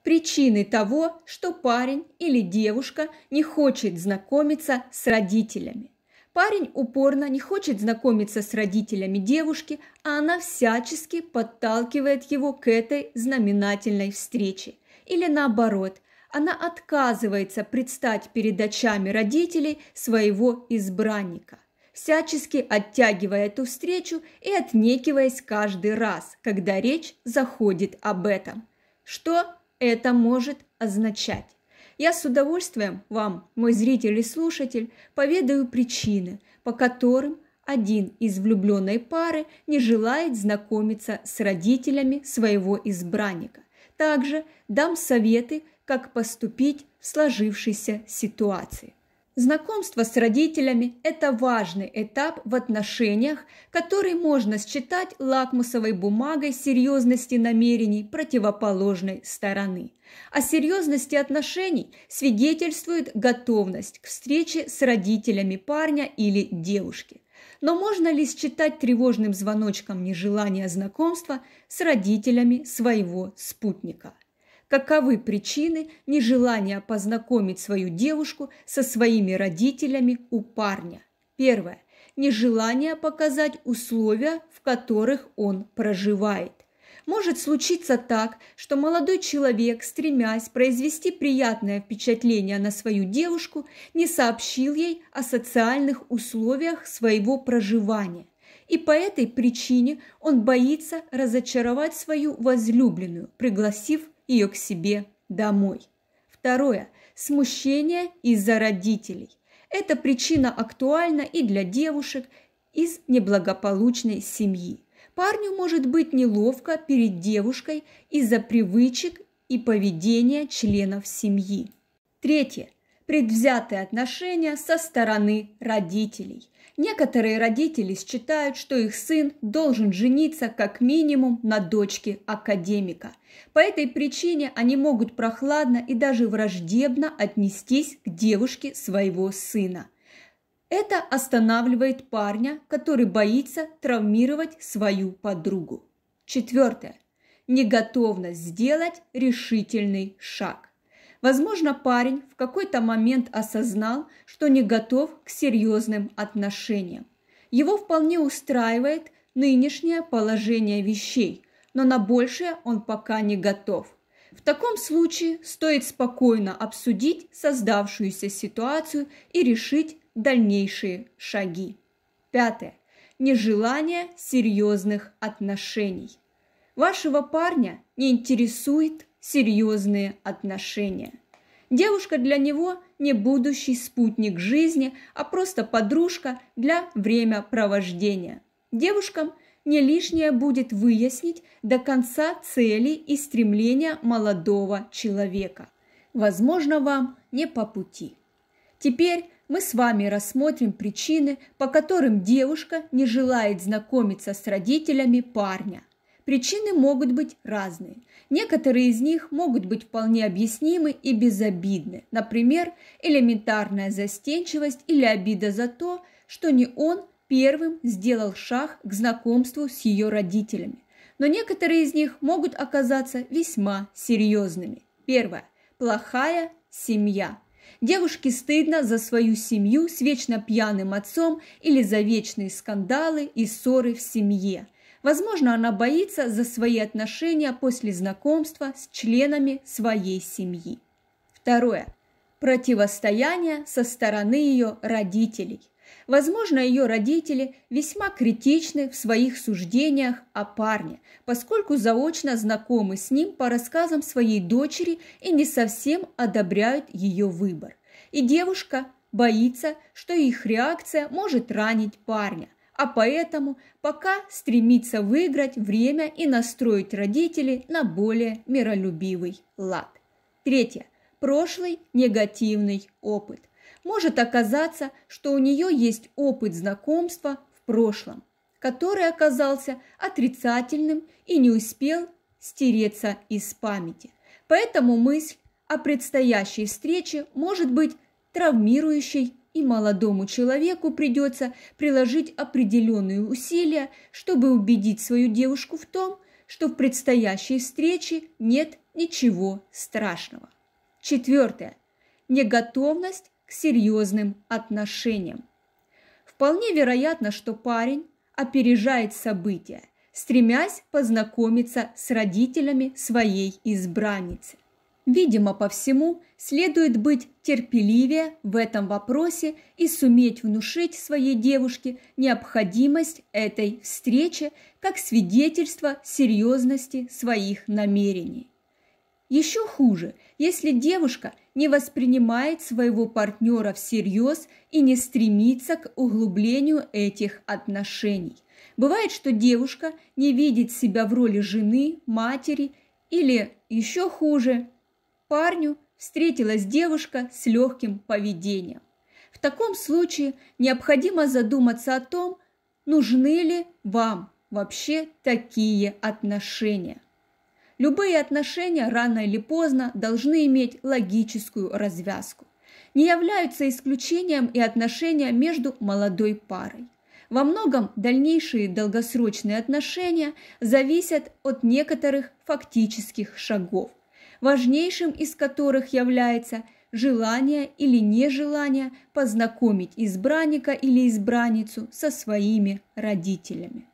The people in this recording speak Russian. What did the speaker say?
Причины того, что парень или девушка не хочет знакомиться с родителями. Парень упорно не хочет знакомиться с родителями девушки, а она всячески подталкивает его к этой знаменательной встрече. Или наоборот, она отказывается предстать перед очами родителей своего избранника, всячески оттягивая эту встречу и отнекиваясь каждый раз, когда речь заходит об этом. Что это может означать? Я с удовольствием вам, мой зритель и слушатель, поведаю причины, по которым один из влюбленной пары не желает знакомиться с родителями своего избранника. Также дам советы, как поступить в сложившейся ситуации. Знакомство с родителями – это важный этап в отношениях, который можно считать лакмусовой бумагой серьезности намерений противоположной стороны. О серьезности отношений свидетельствует готовность к встрече с родителями парня или девушки. Но можно ли считать тревожным звоночком нежелания знакомства с родителями своего спутника? Каковы причины нежелания познакомить свою девушку со своими родителями у парня? Первое. Нежелание показать условия, в которых он проживает. Может случиться так, что молодой человек, стремясь произвести приятное впечатление на свою девушку, не сообщил ей о социальных условиях своего проживания. И по этой причине он боится разочаровать свою возлюбленную, пригласив ее к себе домой. Второе. Смущение из-за родителей. Эта причина актуальна и для девушек из неблагополучной семьи. Парню может быть неловко перед девушкой из-за привычек и поведения членов семьи. Третье. Предвзятые отношения со стороны родителей. Некоторые родители считают, что их сын должен жениться как минимум на дочке академика. По этой причине они могут прохладно и даже враждебно отнестись к девушке своего сына. Это останавливает парня, который боится травмировать свою подругу. Четвертое. Неготовность сделать решительный шаг. Возможно, парень в какой-то момент осознал, что не готов к серьезным отношениям. Его вполне устраивает нынешнее положение вещей, но на большее он пока не готов. В таком случае стоит спокойно обсудить создавшуюся ситуацию и решить дальнейшие шаги. Пятое. Нежелание серьезных отношений. Вашего парня не интересует серьезные отношения. Девушка для него не будущий спутник жизни, а просто подружка для времяпровождения. Девушкам не лишнее будет выяснить до конца цели и стремления молодого человека. Возможно, вам не по пути. Теперь мы с вами рассмотрим причины, по которым девушка не желает знакомиться с родителями парня. Причины могут быть разные. Некоторые из них могут быть вполне объяснимы и безобидны. Например, элементарная застенчивость или обида за то, что не он первым сделал шаг к знакомству с ее родителями. Но некоторые из них могут оказаться весьма серьезными. Первое. Плохая семья. Девушке стыдно за свою семью с вечно пьяным отцом или за вечные скандалы и ссоры в семье. Возможно, она боится за свои отношения после знакомства с членами своей семьи. Второе. Противостояние со стороны ее родителей. Возможно, ее родители весьма критичны в своих суждениях о парне, поскольку заочно знакомы с ним по рассказам своей дочери и не совсем одобряют ее выбор. И девушка боится, что их реакция может ранить парня, а поэтому пока стремится выиграть время и настроить родителей на более миролюбивый лад. Третье. Прошлый негативный опыт. Может оказаться, что у нее есть опыт знакомства в прошлом, который оказался отрицательным и не успел стереться из памяти. Поэтому мысль о предстоящей встрече может быть травмирующей, и молодому человеку придется приложить определенные усилия, чтобы убедить свою девушку в том, что в предстоящей встрече нет ничего страшного. Четвертое. Неготовность к серьезным отношениям. Вполне вероятно, что парень опережает события, стремясь познакомиться с родителями своей избранницы. Видимо, по всему, следует быть терпеливее в этом вопросе и суметь внушить своей девушке необходимость этой встречи как свидетельство серьезности своих намерений. Еще хуже, если девушка не воспринимает своего партнера всерьез и не стремится к углублению этих отношений. Бывает, что девушка не видит себя в роли жены, матери или, еще хуже, парню встретилась девушка с легким поведением. В таком случае необходимо задуматься о том, нужны ли вам вообще такие отношения. Любые отношения рано или поздно должны иметь логическую развязку. Не являются исключением и отношения между молодой парой. Во многом дальнейшие долгосрочные отношения зависят от некоторых фактических шагов, важнейшим из которых является желание или нежелание познакомить избранника или избранницу со своими родителями.